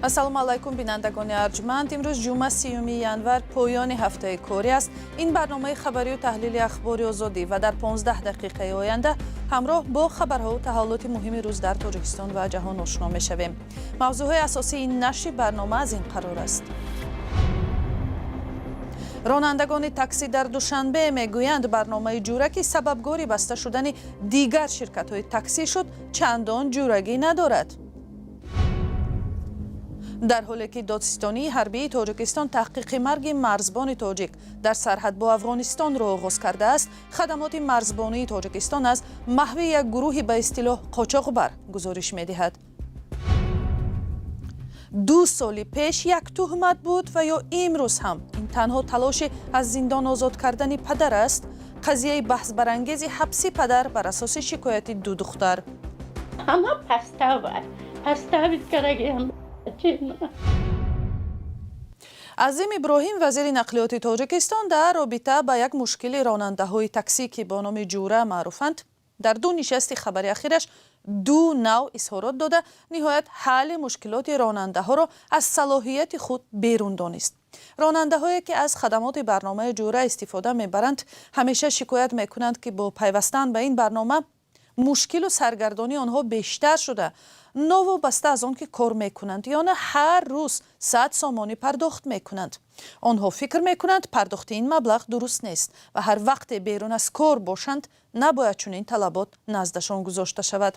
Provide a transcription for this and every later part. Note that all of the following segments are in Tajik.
ассалому алайкум бинандагони арҷманд. имрӯз ҷумъа 3 январ поёни ҳафтаи корӣ аст. ин барномаи хабарию таҳлили ахбори озодӣ ва дар 15 дақиқаи оянда ҳамроҳ бо хабарҳоу таҳоллути муҳими рӯз дар тоҷикистон ва ҷаҳон ошно мешавем. мавзӯъҳои асосии ин нашри барнома аз ин қарор аст. ронандагони таксӣ дар душанбе мегӯянд барномаи ҷӯраки сабабгори баста шудани дигар ширкатҳои таксӣ шуд чандон ҷӯрагӣ надорад. дар ҳоле ки додстонии ҳарбии тоҷикистон таҳқиқи марги марзбони тоҷик дар сарҳад бо афғонистонро оғоз кардааст, хадамоти марзбонии тоҷикистон аз маҳви як гурӯҳи ба истилоҳ қочоқбар гузориш медиҳад. 2 соли пеш як тӯҳмат буд ва ё имрӯз ҳам ин танҳо талоши аз зиндон озод кардани падар аст. қазияи баҳсбарангези ҳабси падар бар асоси шикояти 2 духтар. ҳама паставид карагиам. азим иброҳим вазири нақлиёти тоҷикистон дар робита ба як мушкили ронандаҳои таксӣ ки бо номи ҷӯра маъруфанд дар 2 нишасти хабари ахираш 2 нав изҳорот дода ниҳоят ҳалли мушкилоти ронандаҳоро аз салоҳияти худ берун донист. ронандаҳое ки аз хадамоти барномаи ҷӯра истифода мебаранд ҳамеша шикоят мекунанд ки бо пайвастан ба ин барнома мушкилу саргардонии онҳо бештар шуда новобаста аз он ки кор мекунанд ё на ҳар рӯз 100 сомонӣ пардохт мекунанд. онҳо фикр мекунанд пардохти ин маблағ дуруст нест ва ҳар вақте берун аз кор бошанд набояд чунин талабот наздашон гузошта шавад.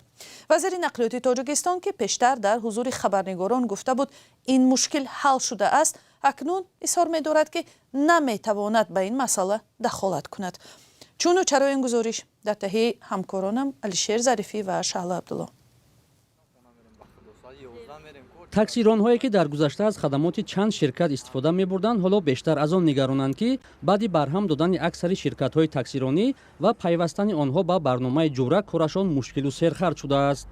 вазири нақлиёти тоҷикистон ки пештар дар ҳузури хабарнигорон гуфта буд ин мушкил ҳал шуда аст, акнун изҳор медорад ки наметавонад ба ин масъала дахолат кунад. чуну чаро ин гузориш дар таҳияи ҳамкоронам Алишер Зарифӣ ва Шаҳла Абдулло. таксиронҳое ки дар гузашта аз хадамоти чанд ширкат истифода мебурданд ҳоло бештар аз он нигаронанд ки баъди барҳам додани аксари ширкатҳои таксиронӣ ва пайвастани онҳо ба барномаи ҷӯра корашон мушкилу серхард шудааст.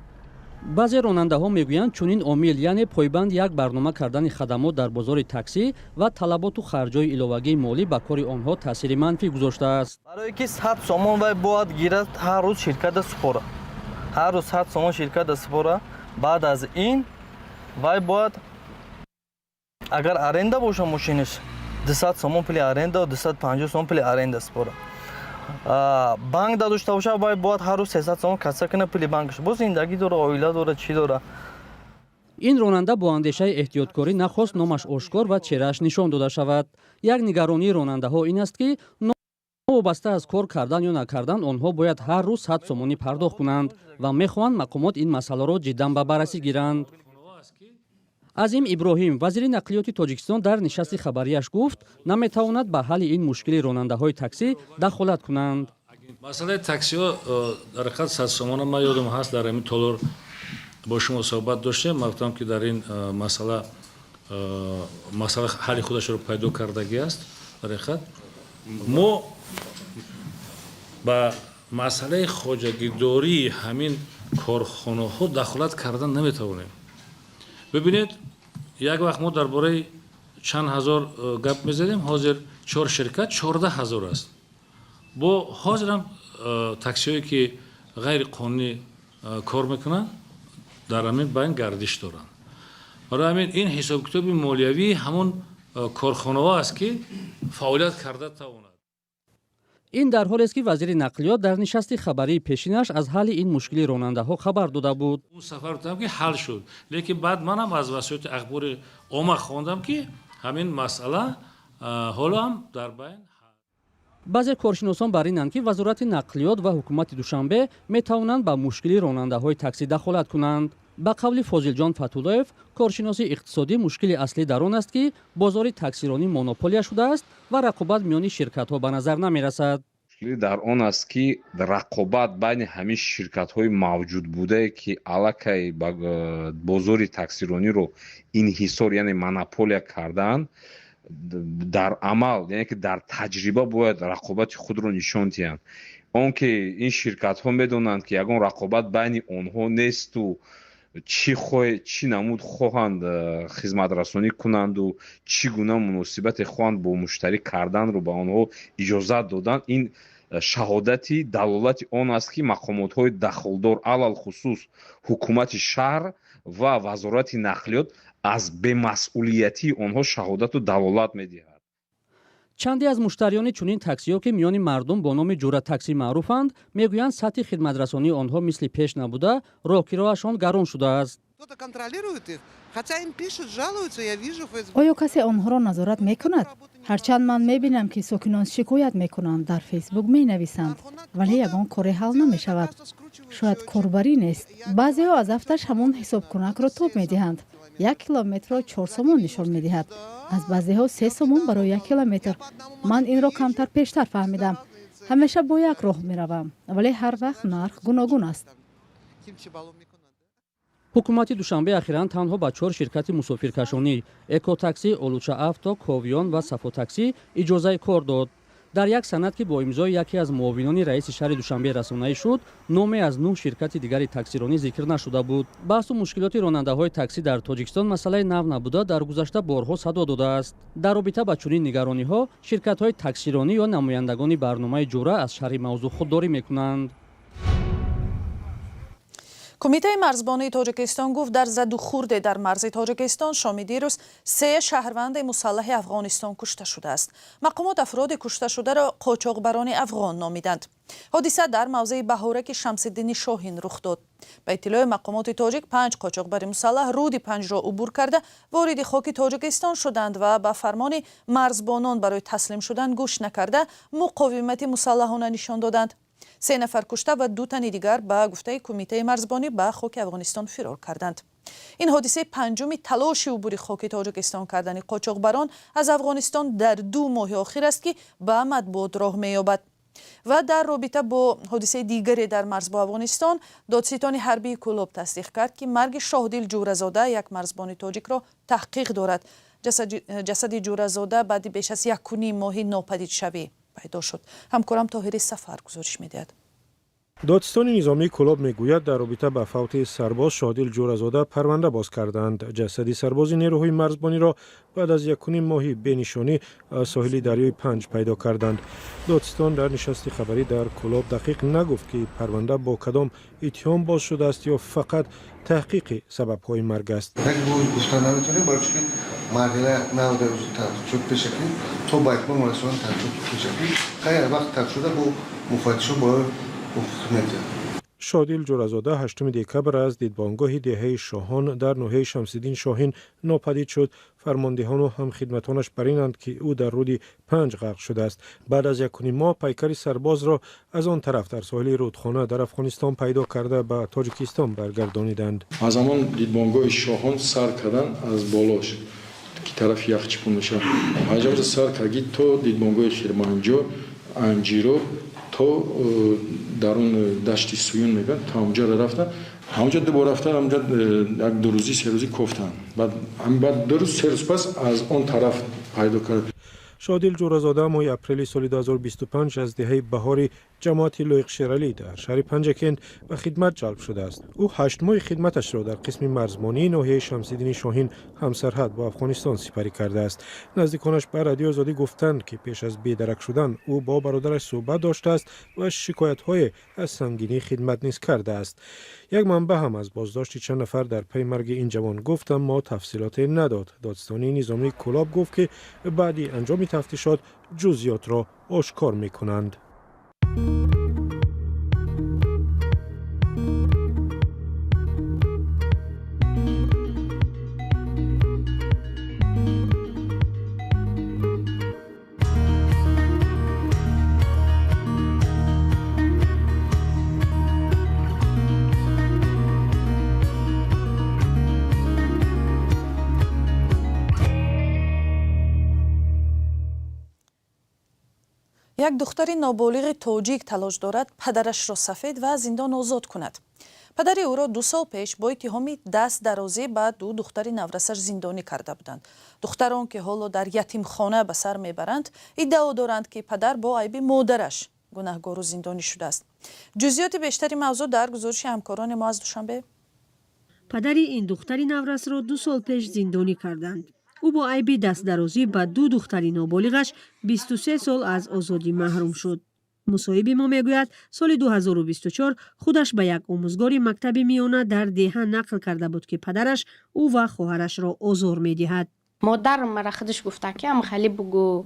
баъзе ронандаҳо мегӯянд чунин омил яъне пойбанд як барнома кардани хадамот дар бозори таксӣ ва талаботу харҷҳои иловагии молӣ ба кори онҳо таъсири манфӣ гузоштааст. барое ки 100 сомон вай бояд гирад ҳар рӯз ширката супора. ҳар рӯз 100 сомон ширката супора. баъд аз ин вай бояд агар аренда боша мошинаш 200 сомон пули аренда ва 250 сомон пули аренда супора. банк дадошта боша вай бояд ҳар рӯз 300 сомон касса кина пули банкаш. бо зиндагӣ дора, оила дора, чӣ дора. ин ронанда бо андешаи эҳтиёткорӣ нахост номаш ошкор ва чеҳрааш нишон дода шавад. як нигаронии ронандаҳо ин аст ки новобаста аз кор кардан ё накардан онҳо бояд ҳар рӯз 100 сомонӣ пардохт кунанд ва мехоҳанд мақомот ин масъаларо ҷиддан ба баррасӣ гиранд. азим иброҳим вазири нақлиёти тоҷикистон дар нишасти хабарияш гуфт наметавонад ба ҳалли ин мушкили ронандаҳои таксӣ дахолат кунанд. масъалаи таксиҳо дар ҳақиқат 100 сомона ман ёдам ҳаст дар ҳамин толор бо шумо суҳбат доштем. ман гуфтам ки дар ин масъала ҳалли худашро пайдо кардагӣ аст. дар ҳақиқат мо ба масъалаи хоҷагидории ҳамин корхонаҳо дахолат кардан наметавонем. бибинед як вақт мо дар бораи чанд ҳазор гап мезадем. ҳозир 4 ширкат 14 000 аст. бо ҳозирам таксиҳое ки ғайриқонунӣ кор мекунанд дар ҳамин байн гардиш доранд. барои ҳамин ин ҳисобкитоби молиявии ҳамон корхонаҳо аст ки фаъолият карда тавонад. ин дар ҳолест ки вазири нақлиёт дар нишасти хабарии пешинаш аз ҳалли ин мушкили ронандаҳо хабар дода буд. он сафар гуфтам ки ҳал шуд, лекин баъд манам аз васоити ахбори омма хондам ки ҳамин масъала ҳоло ҳам дар байн. баъзе коршиносон бар инанд ки вазорати нақлиёт ва ҳукумати душанбе метавонанд ба мушкили ронандаҳои таксӣ дахолат кунанд. ба қавли Фозилҷон Фатуллоев иқтисоди иқтисодӣ мушкили аслӣ дар он аст ки бозори таксиронӣ монополия шудааст ва рақобат миёни ширкатҳо ба назар намерасад. мушкили дар он аст ки рақобат байни ҳамин ширкатҳои мавҷуд будае ки аллакай бозори таксирониро инҳисор яъне монополия кардаанд дар амал яъне ки дар таҷриба бояд рақобати худро нишон диҳанд. он ки ин ширкатҳо медонанд ки ягон рақобат байни онҳо несту чӣ намуд хоҳанд хизматрасонӣ кунанду чӣ гуна муносибате хоҳанд бо муштарӣ карданро ба онҳо иҷозат додан ин шаҳодати далолати он аст ки мақомотҳои дахолдор алалхусус ҳукумати шаҳр ва вазорати нақлиёт аз бемасъулиятии онҳо шаҳодату далолат медиҳад. чанде аз муштариёни чунин таксиҳо ки миёни мардум бо номи ҷура таксӣ маъруфанд мегӯянд сатҳи хидматрасонии онҳо мисли пеш набуда роҳкироашон гарон шудааст. Кто-то контролирует их, хотя им пишут, жалуются, я вижу в Facebook. оё касе онҳоро назорат мекунад? ҳарчанд ман мебинам ки сокинон шикоят мекунанд, дар фейсбук менависанд, вале ягон коре ҳал намешавад. шояд корбарӣ нест. баъзеҳо аз ҳафташ ҳамон ҳисобкунакро тоб медиҳанд. 1 километрро 4 сомон нишон медиҳад. аз баъзеҳо 3 сомон барои 1 километр. ман инро камтар пештар фаҳмидам. ҳамеша бо як роҳ меравам, вале ҳар вақт нарх гуногун аст. ҳукумати душанбе ахиран танҳо ба 4 ширкати мусофиркашонӣ экотакси, олуча авто, ковиён ва сафотаксӣ иҷозаи кор дод. дар як санад ки бо имзои яке аз муовинони раиси шаҳри душанбе расонаӣ шуд, номе аз 9 ширкати дигари таксиронӣ зикр нашуда буд. баҳсу мушкилоти ронандаҳои таксӣ дар тоҷикистон масъалаи нав набуда, дар гузашта борҳо садо додааст. дар робита ба чунин нигарониҳо ширкатҳои таксиронӣ ё намояндагони барномаи ҷура аз шарҳи мавзӯъ худдорӣ мекунанд. кумитаи марзбонии тоҷикистон гуфт дар заду хурде дар марзи тоҷикистон шоми дирӯз 3 шаҳрванди мусаллаҳи афғонистон кушта шудааст. мақомот афроди кушташударо қочоқбарони афғон номиданд. ҳодиса дар мавзеи баҳораки шамсиддини шоҳин рух дод. ба иттилои мақомоти тоҷик 5 қочоқбари мусаллаҳ руди панҷро убур карда вориди хоки тоҷикистон шуданд ва ба фармони марзбонон барои таслим шудан гӯш накарда муқовимати мусаллаҳона нишон доданд. 3 нафар кушта ва 2 тани дигар ба гуфтаи кумитаи марзбонӣ ба хоки афғонистон фирор карданд. ин ҳодисаи панҷуми талоши убури хоки тоҷикистон кардани қочоқбарон аз афғонистон дар 2 моҳи охир аст ки ба матбуот роҳ меёбад. ва дар робита бо ҳодисаи дигаре дар марз бо афғонистон додситони ҳарбии Кӯлоб тасдиқ кард ки марги Шоҳдил Ҷуразода як марзбони тоҷикро таҳқиқ дорад. ҷасади Ҷуразода баъди беш аз 1.5 моҳи нопадидшавӣ пайдо шуд. ҳамкорам Тоҳири Сафар гузориш медиҳад. додистони низомии Кӯлоб мегӯяд дар робита ба фавти сарбоз Шоҳдил Ҷуразода парванда боз карданд. ҷасади сарбози нерӯҳои марзбониро баъд аз 1.5 моҳи бенишонӣ аз соҳили дарёи Панҷ пайдо карданд. додистон дар нишасти хабарӣ дар Кӯлоб дақиқ нагуфт ки парванда бо кадом иттиҳом боз шудааст ё фақат таҳқиқи сабабҳои марг аст. марҳила навода шуд пешакӣ то ба итмом расон таншуд пешакӣ қайр вақт так шуда бо муфаттишо боро мехмед. Шоҳдил Ҷуразода 8 декабр аз дидбонгоҳи деҳаи Шоҳон дар ноҳияи Шамсиддин Шоҳин нопадид шуд. фармондиҳону ҳамхидматонаш бар инанд ки ӯ дар руди Панҷ ғарқ шудааст. баъд аз 1.5 моҳ пайкари сарбозро аз он тараф дар соҳили рудхона дар Афғонистон пайдо карда ба Тоҷикистон баргардониданд. аз ҳамон дидбонгоҳи Шоҳон сар кардан аз болош ки тарафи яхчипун меша ҳаҷамза сар карги то дидбонгоҳи Хирманҷо Анҷиро то дар он дашти Суюн мегӯянд то ҳамҷо рафтан ҳамҷо дубор рафтан ҳамҷо як ду рӯзӣ се рӯзӣ кофтан баъд 2 рӯз 3 рӯз пас аз он тараф пайдо кард. Шоҳдил Ҷуразода моҳи апрели соли 2025 аз деҳаи баҳори ҷамоати Лоиқширалӣ дар шаҳри Панҷакент ба хидмат ҷалб шудааст. ӯ 8 моҳи хидматашро дар қисми марзбонии ноҳияи Шамсиддини Шоҳин ҳамсарҳад бо Афғонистон сипарӣ кардааст. наздиконаш ба Радиои Озодӣ гуфтанд ки пеш аз бедарак шудан ӯ бо бародараш суҳбат доштааст ва шикоятҳое аз сангинии хидмат низ кардааст. як манбаъ ҳам аз боздошти чанд нафар дар паи марги ин ҷавон гуфт, аммо тафсилоте надод. додистони низомии Кӯлоб гуфт ки баъди анҷоми тафтишот ҷузъиётро ошкор мекунанд. як духтари ноболиғи тоҷик талош дорад падарашро сафед ва аз зиндон озод кунад. падари ӯро 2 сол пеш бо иттиҳоми дастдарозӣ ба 2 духтари наврасаш зиндонӣ карда буданд. духтарон ки ҳоло дар ятимхона ба сар мебаранд, иддао доранд ки падар бо айби модараш гунаҳгору зиндонӣ шудааст. ҷузъиёти бештари мавзӯъ дар гузориши ҳамкорони мо аз Душанбе. падари ин духтари наврасро 2 сол пеш зиндонӣ карданд. ӯ бо айби дастдарозӣ ба 2 духтари ноболиғаш 23 сол аз озодӣ маҳрум шуд. مصاحبی ما میگوید سال 2024 خودش به یک آموزگار مکتب میانه در دیهه نقل کرده بود که پدرش او و خواهرش را آزار میدهد. مادرم مرا خودش گفته که ام خالی بگو،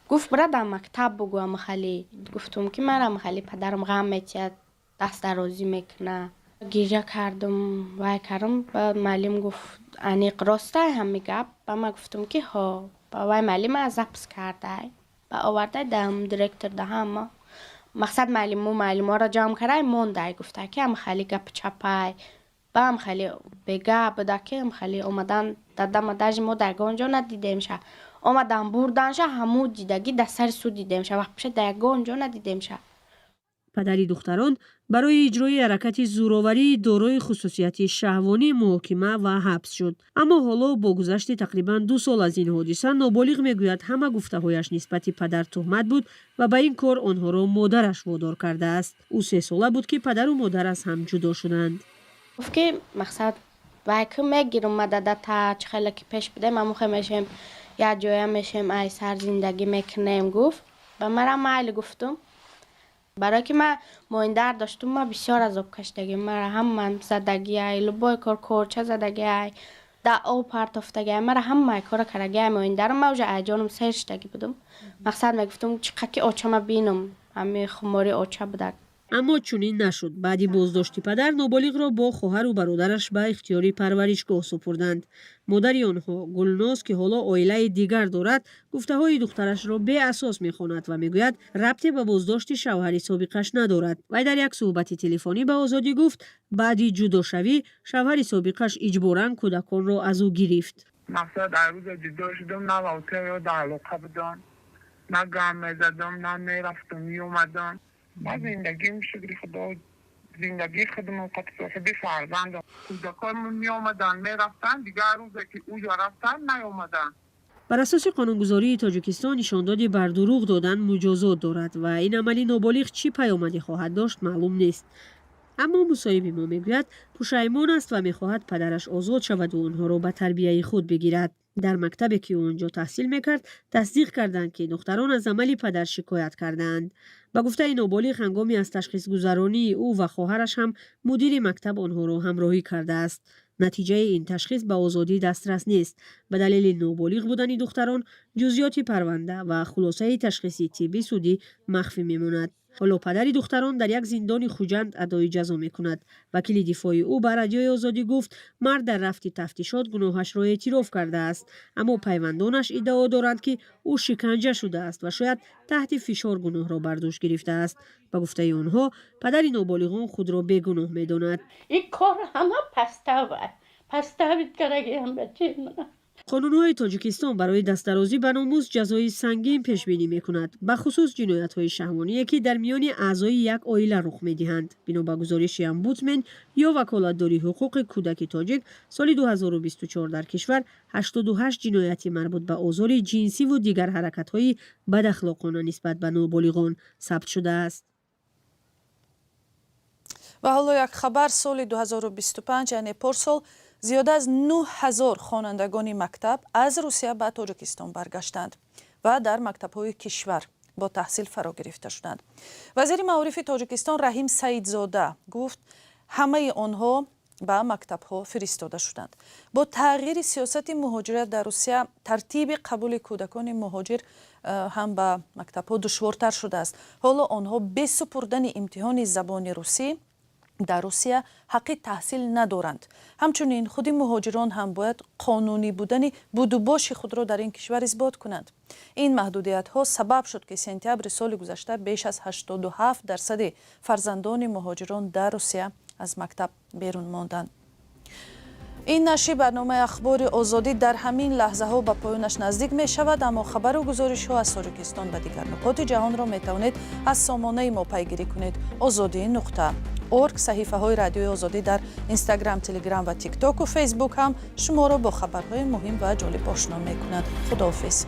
گفت برا در مکتب بگو ام خالی. گفتم که مرا ام خالی پدرم غم میتید، دست درازی میکنه. گریه کردم و کردم و معلم گفت انیق راسته هم میگه. با ما گفتم که ها. با وای معلم از حبس کرده با آورده دم دیرکتور ده هم مقصد معلم ها را جمع کرده مونده گفته که ام خالی گپ چپای با ام خالی بگه بده که ام خالی اومدن دادم داج ما در گونجا ندیدیم شه اومدن بردن شه همو دیدگی در سر سو دیدیم شه وقت پیش در گونجا ندیدیم شه. پدری دختران برای اجرای حرکت زورآوری دارای خصوصیت شهوانی محاکمه و حبس شد. اما حالا با گذشت تقریبا 2 سال از این حادثه نابالغ میگوید همه گفته‌هایش نسبت پدر تهمت بود و به این کار آنها را مادرش وادار کرده است. او 3 ساله بود که پدر و مادر از هم جدا شدند. گفت که مقصد وای که میگیرم مدد تا چه خیلی که پیش بده ما میشیم یا جای میشیم ای سر زندگی میکنیم. گفت و مرا معل گفتم برای که من مایندر داشتم ما بسیار از آب کشتگی مرا هم من زدگی ای لبای کار چه زدگی ای در آب پرت افتگی مرا هم مای کار کرگی مایندر ما وجه ایجانم سرشتگی بودم. مقصد میگفتم چقدر آچه ما بینم همه خماری آچه بودک. اما چنین نشد. بعدی بازداشت پدر نابالغ را با خواهر و برادرش به اختیاری پرورشگاه سپردند. مادر آنها گلناز که حالا عائله دیگر دارد گفته‌های دخترش را بی اساس می‌خواند و میگوید ربطی به بازداشت شوهر سابقش ندارد. و در یک صحبت تلفنی به آزادی گفت بعدی جدا شوی شوهر سابقش اجباراً کودکان را از او گرفت. مقصد در روز جدا شدم نه واقعا در علاقه بودن نه گام می‌زدم نه میرفتم میومدم. ما زندگیم شکر خدا زندگی خودمون قد صاحبی فرزند کودکانمون می آمدن می رفتن دیگه روزی که او رفتن نیامدن. بر اساس قانونگذاری تاجیکستان نشاندادی بر دروغ دادن مجازات دارد و این عملی نابالغ چی پیامدی خواهد داشت معلوم نیست. اما مصاحب ما میگوید پشیمان است و میخواهد پدرش آزاد شود و آنها را به تربیه خود بگیرد. در مکتبی که آنجا تحصیل میکرد تصدیق کردند که دختران از عمل پدر شکایت کردند. با گفته نابالغ هنگامی از تشخیص گذرانی او و خواهرش هم مدیر مکتب آنها را همراهی کرده است. نتیجه این تشخیص به آزادی دسترس نیست. به دلیل نابالغ بودن دختران جزئیات پرونده و خلاصه تشخیصی طبی سودی مخفی میماند. حالا پدر دختران در یک زندان خوجند ادای جزا میکند. وکیل دفاع او به رادیوی آزادی گفت مرد در رفت تفتیشات گناهش را اعتراف کرده است، اما پیوندانش ادعا دارند که او شکنجه شده است و شاید تحت فشار گناه را بر دوش گرفته است. به گفته آنها پدر نابالغان خود را بیگناه میداند. این کار همه پسته بیت کرگی هم بچه من. قانون‌های تاجیکستان برای دستدرازی به ناموس جزای سنگین پیش بینی می‌کند، به خصوص جنایت‌های شهوانی که در میان اعضای یک عائله رخ می‌دهند. بنا به گزارش امبودسمن یا وکالتداری حقوق کودک تاجیک، سال 2024 در کشور 88 جنایتی مربوط به آزار جنسی و دیگر حرکت‌های بداخلاقانه نسبت به نابالغان ثبت شده است. و حالا یک خبر سال 2025 یعنی پارسال زیاده از 9000 خوانندگان مکتب از روسیه به تاجیکستان برگشتند و در مکتب‌های کشور با تحصیل فرا گرفته شدند. وزیر معارف تاجیکستان رحیم سعیدزاده گفت همه آنها به مکتب‌ها فرستاده شدند. با تغییر سیاست مهاجرت در روسیه ترتیب قبول کودکان مهاجر هم به مکتب‌ها دشوارتر شده است. حالا آنها به سپردن امتحان زبان روسی در روسیه حق تحصیل ندارند. همچنین خود مهاجران هم باید قانونی بودن بود و باش خود را در این کشور اثبات کنند. این محدودیت ها سبب شد که سپتامبر سال گذشته بیش از 87% فرزندان مهاجران در روسیه از مکتب بیرون ماندند. این نشر برنامه اخبار آزادی در همین لحظه ها به پایانش نزدیک می شود، اما خبر و گزارش ها از تاجیکستان و دیگر نقاط جهان را می توانید از سامانه ما پیگیری کنید. azadi.org. صحیفه های رادیوی آزادی در اینستاگرام، تلگرام و تیک تاک و فیسبوک هم شما را با خبرهای مهم و جالب آشنا می کند. خداحافظ.